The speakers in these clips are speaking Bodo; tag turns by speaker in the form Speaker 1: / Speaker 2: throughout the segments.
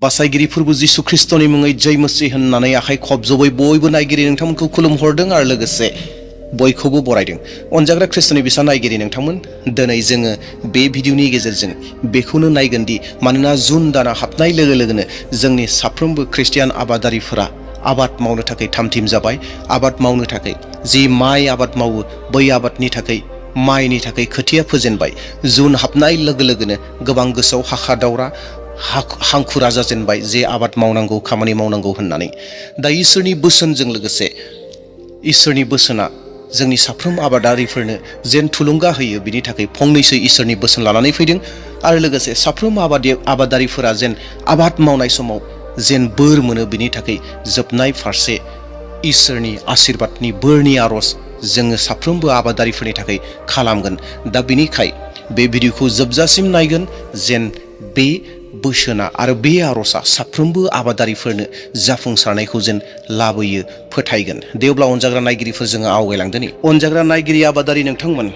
Speaker 1: बासायगिरिफोरबो जिसु ख्रिस्टनि मुङै जय मसीह होननानै आखाइ खबजबै बयबो नायगिरि नोंथांमोनखौ खुलुमहरदों आरो लोगोसे बयखौबो बरायदों। अनजाग्रा ख्रिस्टनि बिसा नायगिरि नोंथांमोन, दिनै जोङो बे भिडिअनि गेजेरजों बेखौनो नायगोन दि मानोना जुन दाना हाबनाय लोगो लोगोनो जोंनि साफ्रोमबो ख्रिस्टियान आबादारिफोरा आबाद मावनो थाखाय थामथिम जाबाय। आबाद मावनो थाखाय जि माइ आबाद मावो बै आबादनि थाखाय माइनि थाखाय खोथिया फोजेनबाय। जुन हाबनाय लोगो लोगोनो गोबां गोसोआव हाखा दावरा हांखुरा जाजेनबाय जे आबाद मावनांगौ, खामानि मावनांगौ होननानै। दा इसोरनि बोसोनजों लोगोसे इसोरनि बोसोना जोंनि साफ्रोम आबादारिफोरनो जेन थुलुंगा होयो, बिनि थाखाय फंनैसो इसोरनि बोसोन लानानै फैदों। आरो लोगोसे साफ्रोम आबादारिफोरा जेन आबाद मावनाय समाव जेन बोर मोनो, बिनि थाखाय जोबनाय फारसे इसोरनि आशीर्बादनि बोरनि आरज जोङो साफ्रोमबो आबादारिफोरनि थाखाय खालामगोन। दा बिनिखाय बे भिडिअखौ जोबजासिम नायगोन जेन बे बोसोना आरो बे आरजआ साफ्रोमबो आबादारिफोरनो जाफुंसारनायखौ जेन लाबोयो, फोथायगोन। दे अब्ला अनजाग्रा नायगिरिफोर जोङो आवगायलांदोनि। अनजाग्रा नायगिरि आबादारि नोंथांमोन,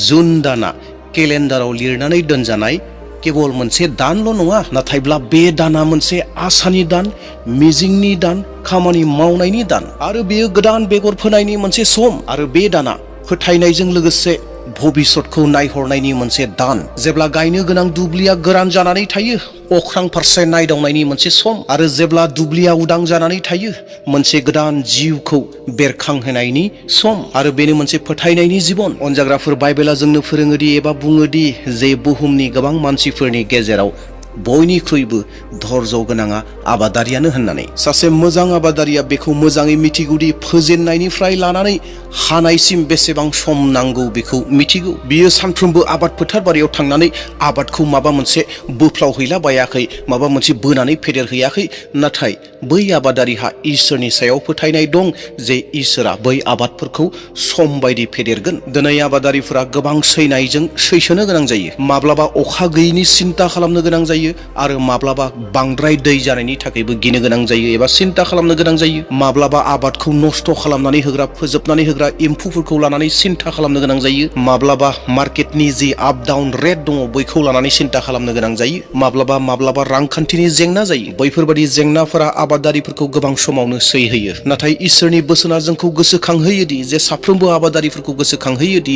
Speaker 1: जुन दाना केलेन्डाराव लिरनानै दोनजानाय केवल मोनसे दानल' नङा, नाथायब्ला बे दाना मोनसे आसानि दान, मिजिंनि दान, खामानि मावनायनि दान आरो बेयो गोदान बेगर फोनायनि मोनसे सम। आरो बे दाना फोथायनायजों लोगोसे भबिष्यतखौ नायहरनायनि मोनसे दान। जेब्ला गायनो गोनां दुब्लिया गोरान जानानै थायो, अख्रां फारसे नायदावनायनि मोनसे सम। आरो जेब्ला दुब्लिया उदां जानानै थायो, मोनसे गोदान जिउखौ बेरखांहोनायनि सम। आरो बेनो मोनसे फोथायनायनि जिबन। अनजाग्राफोर, बाइबेला जोंनो फोरोङोदि एबा बुङोदि जे बुहुमनि गोबां मानसिफोरनि गेजेराव बयनिख्रुइबो धर्ज गोनाङा आबादारियानो होननानै। सासे मोजां आबादारिया बेखौ मोजाङै मिथिगौदि फोजेननायनिफ्राय लानानै हानायसिम बेसेबां सम नांगौ बेखौ मिथिगौ। बियो सानफ्रोमबो आबाद फोथार बारियाव थांनानै आबादखौ माबा मोनसे बोफ्लावहैलाबायाखै, माबा मोनसे बोनानै फेदेरहैयाखै। नाथाय बै आबादारिहा इसोरनि सायाव फोथायनाय दं जे इसोरा बै आबादफोरखौ सम बायदि फेदेरगोन। दिनै आबादारिफोरा गोबां सैनायजों सैसोनो गोनां जायो। माब्लाबा अखा गैयिनि सिन्ता खालामनो गोनां जायो आरो माब्लाबा बांद्राय दै जानायनि थाखायबो गिनो गोनां जायो एबा सिन्ता खालामनो गोनां जायो। माब्लाबा आबादखौ नस्थ' खालामनानै होग्रा, फोजोबनानै होग्रा एम्फौफोरखौ लानानै सिन्ता खालामनो गोनां जायो। माब्लाबा मार्केटनि जि आप डाउन रेट दङ बैखौ लानानै सिन्ता खालामनो गोनां जायो। माब्लाबा रांखान्थिनि जेंना जायो। बैफोरबादि जेंनाफोरा आबादारिफोरखौ गोबां समावनो सैहोयो। नाथाय इसोरनि बोसोना जोंखौ गोसोखांहोयोदि, जे साफ्रोमबो आबादारिफोरखौ गोसोखांहोयोदि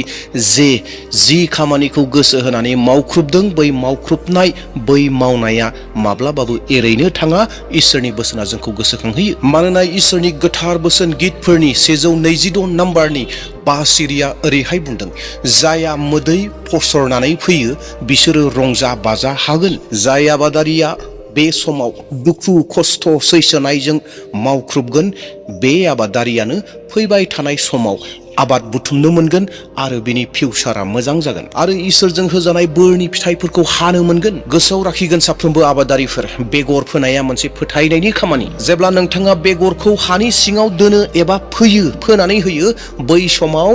Speaker 1: जे जि खामानिखौ गोसो होनानै मावख्रुबदों, बै मावख्रुबनाय, बै मावनाया माब्लाबाबो एरैनो थाङा। इसोरनि बोसोना जोंखौ गोसोखांहोयो। मानोना इसोरनि गोथार बोसोन गितफोरनि 126 नाम्बारनि 5 सिरिया ओरैहाय बुंदों, जायहा मोदै फसरनानै फैयो बिसोरो रंजा बाजा हागोन। जाय आबादारिया बे समाव दुखु खस्थ सैसोनायजों मावख्रुबगोन, बे आबादारियानो फैबाय थानाय समाव आबाद बुथुमनो मोनगोन आरो बिनि फिउचारा मोजां जागोन आरो इसोरजों होजानाय बोरनि फिथाइफोरखौ हानो मोनगोन। गोसोआव लाखिगोन साफ्रोमबो आबादारिफोर, बेगर फोनाया मोनसे फोथायनायनि खामानि। जेब्ला नोंथाङा बेगरखौ हानि सिङाव दोनो एबा फोनानै होयो, बै समाव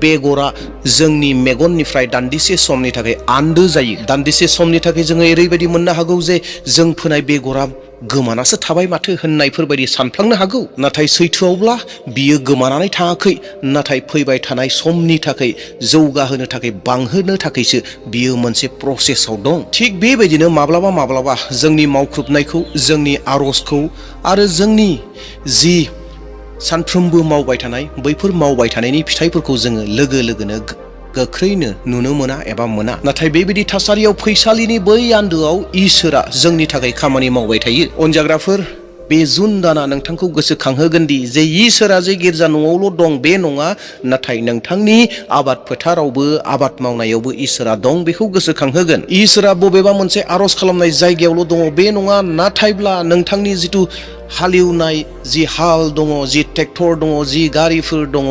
Speaker 1: बेगरा जोंनि मेगननिफ्राय दान्दिसे समनि थाखाय आन्दो जायो। दान्दिसे समनि थाखाय जोङो ओरैबायदि मोननो हागौ जे जों फोनाय बेगरा गोमानासो थाबाय माथो होननायफोरबायदि सानफ्लांनो हागौ। नाथाय सैथोआवब्ला बियो गोमानानै थाङाखै, नाथाय फैबाय थानाय समनि थाखाय जौगाहोनो थाखाय, बांहोनो थाखायसो बियो मोनसे प्रसेसआव दं। थिग बेबायदिनो माब्लाबा जोंनि मावख्रुबनायखौ, जोंनि आरजखौ आरो जोंनि जि सानफ्रोमबो मावबाय थानाय, बैफोर मावबाय थानायनि फिथाइफोरखौ जोङो लोगो लोगोनो गोख्रैनो नुनो मोना एबा मोना। नाथाय बेबायदि थासारियाव फैसालिनि बै आन्दोआव इसोरा जोंनि थाखाय खामानि मावबाय थायो। अनजाग्राफोर, बे जुन दाना नोंथांखौ गोसोखांहोगोन दि जे इसोरा जे गिर्जा न'आवल' दं बे नङा, नाथाय नोंथांनि आबाद फोथारावबो, आबाद मावनायावबो इसोरा दं, बेखौ गोसोखांहोगोन। इसोरा बबेबा मोनसे आरज खालामनाय जायगायावल' दङ बे नङा, नाथायब्ला नोंथांनि जिथु हालेवनाय जि हाल दङ, जि ट्रेक्टर दङ, जि गारिफोर दङ,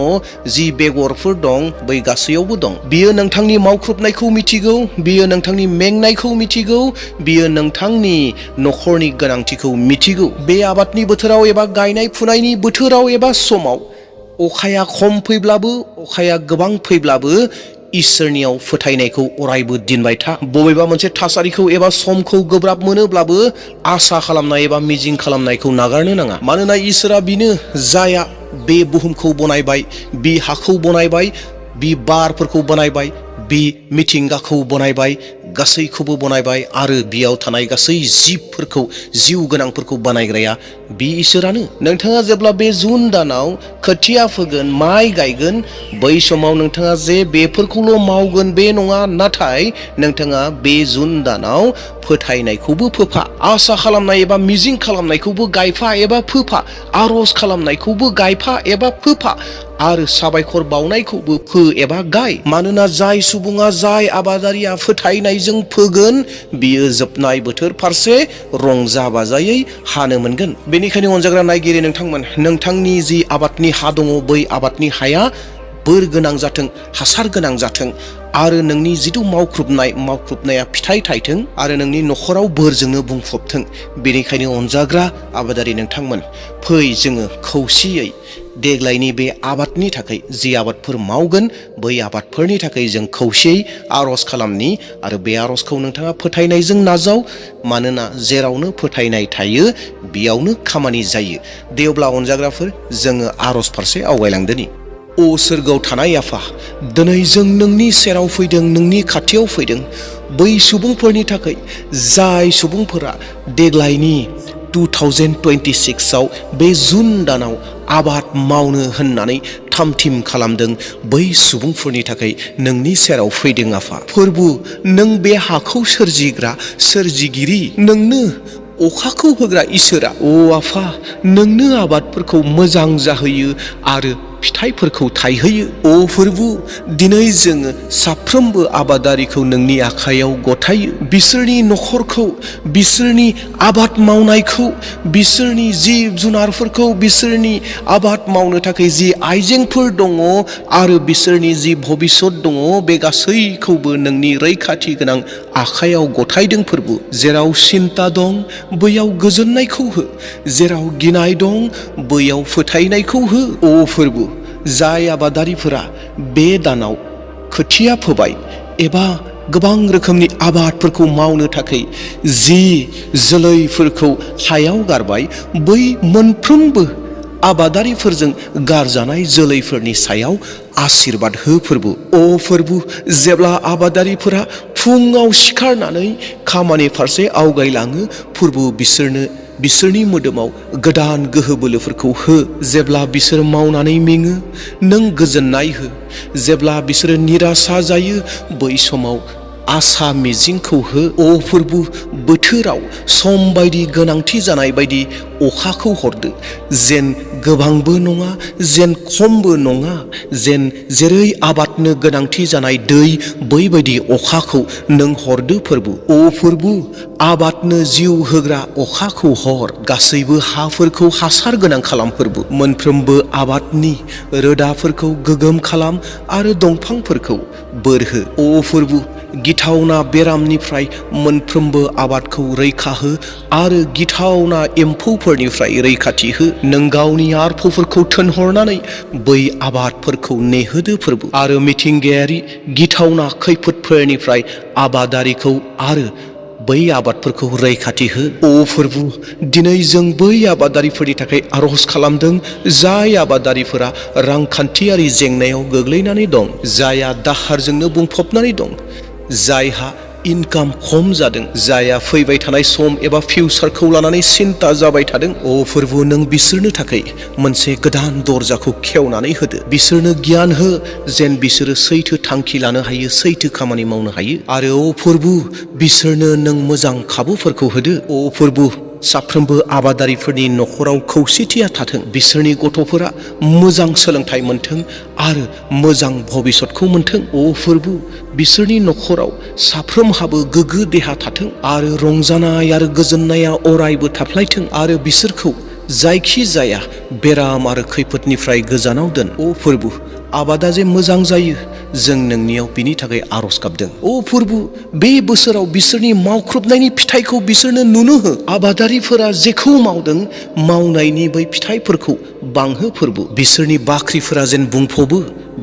Speaker 1: जि बेगरफोर दं, बै गासैयावबो दं। बियो नोंथांनि मावख्रुबनायखौ मिथिगौ, बियो नोंथांनि मेंनायखौ मिथिगौ, बियो नोंथांनि न'खरनि गोनांथिखौ मिथिगौ। बे आबादनि बोथोराव एबा गायनाय फुनायनि बोथोराव एबा समाव अखाया खम फैब्लाबो, अखाया गोबां फैब्लाबो इसोरनियाव फोथायनायखौ अरायबो दिनबाय था। बबेबा मोनसे थासारिखौ एबा समखौ गोब्राब मोनोब्लाबो आसा खालामनाय एबा मिजिं खालामनायखौ नागारनो नाङा। मानोना इसोरा बिनो जाया बे बुहुमखौ बनायबाय, बि हाखौ बनायबाय, बि बारफोरखौ बनायबाय, बे मिथिंगाखौ बनायबाय, गासैखौबो बनायबाय आरो बेयाव थानाय गासै जिबफोरखौ, जिउ गोनांफोरखौ बानायग्राया बे इसोरानो। नोंथाङा जेब्ला बे जुन दानाव खोथिया फोगोन, माइ गायगोन, बै समाव नोंथाङा जे बेफोरखौल' मावगोन बे नङा, नाथाय नोंथाङा बे जुन दानाव फोथायनायखौबो फोफा, आसा खालामनाय एबा मिजिं खालामनायखौबो गायफा एबा फोफा, आरज खालामनायखौबो गायफा एबा फोफा आरो साबायखर बावनायखौबो फो एबा गाय। मानोना जाय सुबुङा, जाय आबादारिया फोथायनायजों फोगोन, बियो जोबनाय बोथोर फारसे रंजा बाजायै हानो मोनगोन। बेनिखायनो अनजाग्रा नायगिरि नोंथांमोन, नोंथांनि जि आबादनि हा दङ, बै आबादनि हाया बोर गोनां जाथों, हासार गोनां जाथों आरो नोंनि जिथु मावख्रुबनाया फिथाइ थायथों आरो नोंनि न'खराव बोरजोंनो बुंफबथों। बेनिखायनो अनजाग्रा आबादारि नोंथांमोन, फै जोङो खौसेयै देग्लायनि बे आबादनि थाखाय जि आबादफोर मावगोन, बै आबादफोरनि थाखाय जों खौसेयै आरज खालामनि आरो बे आरजखौ नोंथाङा फोथायनायजों नाजाव। मानोना जेरावनो फोथायनाय थायो बेयावनो खामानि जायो। दे अब्ला अनजाग्राफोर, जोङो आरज फारसे आवगायलांदोनि। अ सोरगोआव थानाय आफा, दिनै जों नोंनि सेराव फैदों, नोंनि खाथियाव फैदों बै सुबुंफोरनि थाखाय जाय सुबुंफोरा देग्लायनि 2026आव बे जुन दानाव आबाद मावनो होननानै थामथिम खालामदों। बै सुबुंफोरनि थाखाय नोंनि सेराव फैदों आफा। फोरबु, नों बे हाखौ सोरजिग्रा सोरजिगिरि, नोंनो अखाखौ होग्रा इसोरा। अ आफा, नोंनो आबादफोरखौ मोजां जाहोयो आरो फिथाइफोरखौ थायहोयो। अ फोरबु, दिनै जोङो साफ्रोमबो आबादारिखौ नोंनि आखायाव गथायो। बिसोरनि न'खरखौ, बिसोरनि आबाद मावनायखौ, बिसोरनि जिब जुनारफोरखौ, बिसोरनि आबाद मावनो थाखाय जि आइजेंफोर दङ आरो बिसोरनि जि भबिष्यत दङ, बे गासैखौबो नोंनि रैखाथि गोनां आखायाव गथायदों फोरबु। जेराव सिन्ता दं बैयाव गोजोननायखौ हो, जेराव गिनाय दं बैयाव फोथायनायखौ हो। अ फोरबु, जाय आबादारिफोरा बे दानाव खोथिया फोबाय एबा गोबां रोखोमनि आबादफोरखौ मावनो थाखाय जि जोलैफोरखौ हायाव गारबाय, बै मोनफ्रोमबो आबादारिफोरजों गारजानाय जोलैफोरनि सायाव आशीर्बाद हो फोरबु। अ फोरबु, जेब्ला आबादारिफोरा फुङाव सिखारनानै खामानि फारसे आवगायलाङो, फोरबु बिसोरनो बिसोरनि मोदोमाव गोदान गोहो बोलोफोरखौ हो। जेब्ला बिसोर मावनानै मेङो, नों गोजोननाय हो। जेब्ला बिसोरो निराशा जायो, बै समाव आसा मिजिंखौ हो। अ फोरबु, बोथोराव सम बायदि गोनांथि जानाय बायदि अखाखौ हरदो। जेन गोबांबो नङा, जेन खमबो नङा, जेन जेरै आबादनो गोनांथि जानाय दै, बैबायदि अखाखौ नों हरदो फोरबु। अ फोरबु, आबादनो जिउ होग्रा अखाखौ हर। गासैबो हाफोरखौ हासार गोनां खालाम फोरबु। मोनफ्रोमबो आबादनि रोदाफोरखौ गोगोम खालाम आरो दंफांफोरखौ बोर हो। अ फोरबु, गिथावना बेरामनिफ्राय मोनफ्रोमबो आबादखौ रैखा हो आरो गिथावना एम्फौफोरनिफ्राय रैखाथि हो। नों गावनि आरफोरखौ थोनहरनानै बै आबादफोरखौ नेहोदो फोरबु आरो मिथिंगायारि गिथावना खैफोदफोरनिफ्राय आबादारिखौ आरो बै आबादफोरखौ रैखाथि हो। अ फोरबु, दिनै जों बै आबादारिफोरनि थाखाय आरज खालामदों जाय आबादारिफोरा रांखान्थियारि जेंनायाव गोग्लैनानै दं, जायहा दाहारजोंनो बुंफबनानै दं, जायहा इनकाम खम जादों, जायहा फैबाय थानाय सम एबा फिउचारखौ लानानै सिन्ता जाबाय थादों। अ फोरबु, नों बिसोरनो थाखाय मोनसे गोदान दरजाखौ खेवनानै होदो। बिसोरनो गियान हो, जेन बिसोरो सैथो थांखि लानो हायो, सैथो खामानि मावनो हायो। आरो अ फोरबु, बिसोरनो नों मोजां खाबुफोरखौ होदो। अ फोरबु, साफ्रोमबो आबादारिफोरनि न'खराव खौसेथिया थाथों। बिसोरनि गथ'फोरा मोजां सोलोंथाइ मोनथों आरो मोजां भबिष्यतखौ मोनथों। अ फोरबु, बिसोरनि न'खराव साफ्रोमहाबो गोग्गो देहा थाथों आरो रंजानाय आरो गोजोननाया अरायबो थाफ्लायथों आरो बिसोरखौ जायखि जाया बेराम आरो खैफोदनिफ्राय गोजानाव दोन। अ फोरबु, आबादा जे मोजां जायो, जों नोंनियाव बिनि थाखाय आरज गाबदों। अ फोरबु, बे बोसोराव बिसोरनि मावख्रुबनायनि फिथाइखौ बिसोरनो नुनो हो। आबादारिफोरा जेखौ मावदों, मावनायनि बै फिथाइफोरखौ बांहो फोरबु। बिसोरनि बाख्रिफोरा जेन बुंफबो,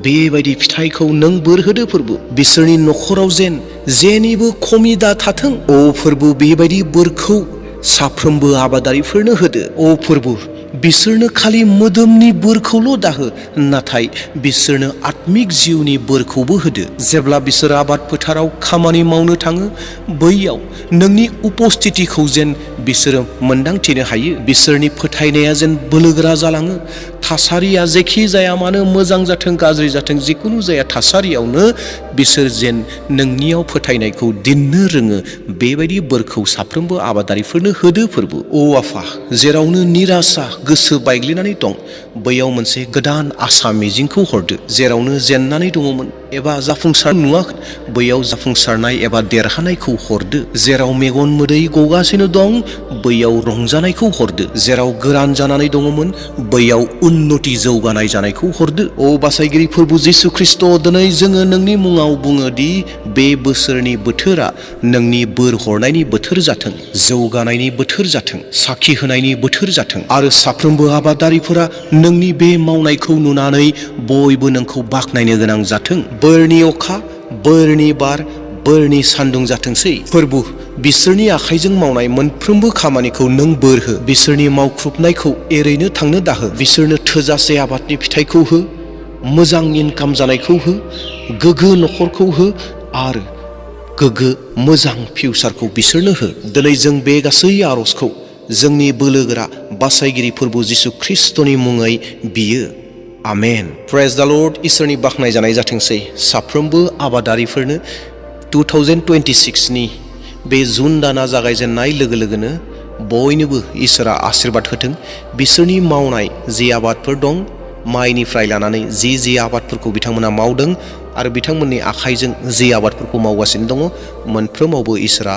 Speaker 1: बेबायदि फिथाइखौ नों बोर होदो फोरबु। बिसोरनि न'खराव जेन जेनिबो खमि दा थाथों। अ फोरबु, बेबायदि बोरखौ साफ्रोमबो आबादारिफोरनो होदो। अ फोरबु, बिसोरनो खालि मोदोमनि बोरखौल' दाहो, नाथाय बिसोरनो आत्मिक जिउनि बोरखौबो होदो। जेब्ला बिसोर आबाद फोथाराव खामानि मावनो थाङो, बैयाव नोंनि उपस्थितिखौ जेन बिसोरो मोन्दांथिनो हायो। बिसोरनि फोथायनाया जेन बोलोगोरा जालाङो। थासारिया जेखि जाया मानो, मोजां जाथों गाज्रि जाथों, जिखुनु जाया थासारियावनो बिसोर जेन नोंनियाव फोथायनायखौ दिन्नो रोङो, बेबायदि बोरखौ साफ्रोमबो आबादारिफोरनो होदो फोरबो। अ आफा, जेरावनो निराशा गोसो बायग्लिनानै दं, बैयाव मोनसे गोदान आसा मिजिंखौ हरदो। जेरावनो जेननानै दङमोन एबा जाफुंसार नुवाखै, बैयाव जाफुंसारनाय एबा देरहानायखौ हरदो। जेराव मेगन मोदै गगासिनो दं, बैयाव रंजानायखौ हरदो। जेराव गोरान जानानै दङमोन, बैयाव उन्नति जौगानाय जानायखौ हरदो। अ बासायगिरि फोरबो जिसु ख्रिस्ट', दिनै जोङो नोंनि मुङाव बुङो दि बे बोसोरनि बोथोरा नोंनि बोर हरनायनि बोथोर जाथों, जौगानायनि बोथोर जाथों, साखि होनायनि बोथोर जाथों, आरो साफ्रोमबो आबादारिफोरा नोंनि बे मावनायखौ नुनानै बयबो नोंखौ बाख्नायनो गोनां जाथों। बोरनि अखा, बोरनि बार, बोरनि सान्दुं जाथोंसै। फोरबो, बिसोरनि आखाइजों मावनाय मोनफ्रोमबो खामानिखौ नों बोर हो। बिसोरनि मावख्रुबनायखौ एरैनो थांनो दाहो। बिसोरनो थोजासे आबादनि फिथाइखौ हो, मोजां इनकाम जानायखौ हो, गोग्गो न'खरखौ हो, आरो गोग्गो मोजां फिउचारखौ बिसोरनो हो। दिनै जों बे गासै आर'जखौ जोंनि बोलोगोरा बासायगिरि फोरबो जिसु ख्रिस्ट'नि मुङै बियो। आमेन। प्रेज द लर्ड। इसोरनि बाख्नाय जानाय जाथोंसै साफ्रोमबो आबादारिफोरनो 2026नि बे जुन दाना जागायजेननाय लोगो लोगोनो बयनोबो इसोरा आशीर्बाद होथों। बिसोरनि मावनाय जि आबादफोर दं, माइनिफ्राय लानानै जि आबादफोरखौ बिथांमोना मावदों आरो बिथांमोननि आखाइजों जि आबादफोरखौ मावगासिनो दङ, मोनफ्रोमावबो इसोरा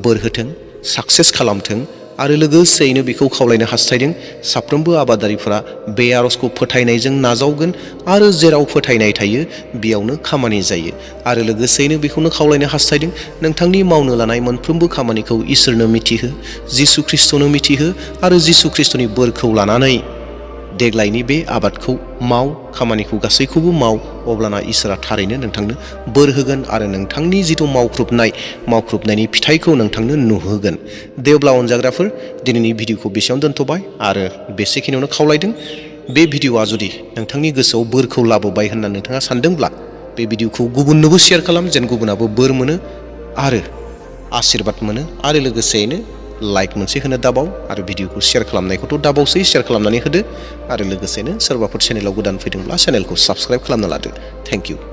Speaker 1: बोर होथों, साक्सेस खालामथों। आरो लोगोसेयैनो बेखौ खावलायनो हास्थायदों, साफ्रोमबो आबादारिफोरा बे आर'जखौ फोथायनायजों नाजावगोन, आरो जेराव फोथायनाय थायो बेयावनो खामानि जायो। आरो लोगोसेयैनो बेखौनो खावलायनो हास्थायदों, नोंथांनि मावनो लानाय मोनफ्रोमबो खामानिखौ इसोरनो मिथिहो, जिसु ख्रिस्ट'नो मिथिहो, आरो जिसु ख्रिस्ट'नि बोरखौ लानानै देग्लायनि बे आबादखौ माव, खामानिखौ गासैखौबो माव। अब्लाना इसोरा थारैनो नोंथांनो बोर होगोन आरो नोंथांनि जिथु मावख्रुबनायनि फिथाइखौ नोंथांनो नुहोगोन। दे अब्ला अनजाग्राफोर, दिनैनि भिडिअखौ बेसेयावनो दोनथ'बाय आरो बेसेखिनियावनो खावलायदों। बे भिडिअआ जुदि नोंथांनि गोसोआव बोरखौ लाबोबाय होननानै नोंथाङा सानदोंब्ला, बे भिडिअखौ गुबुननोबो शेयार खालाम, जेन गुबुनाबो बोर मोनो आरो आशीर्बाद मोनो। आरो लोगोसेयैनो लाइक मोनसे होनो दाबाव, आरो भिडिअखौ शेयार खालामनायखौथ' दाबावसै, शेयार खालामनानै होदो। आरो लोगोसेनो सोरबाफोर चेनेलाव गोदान फैदोंब्ला चेनेलखौ साबस्क्राइब खालामना लादो। Thank you.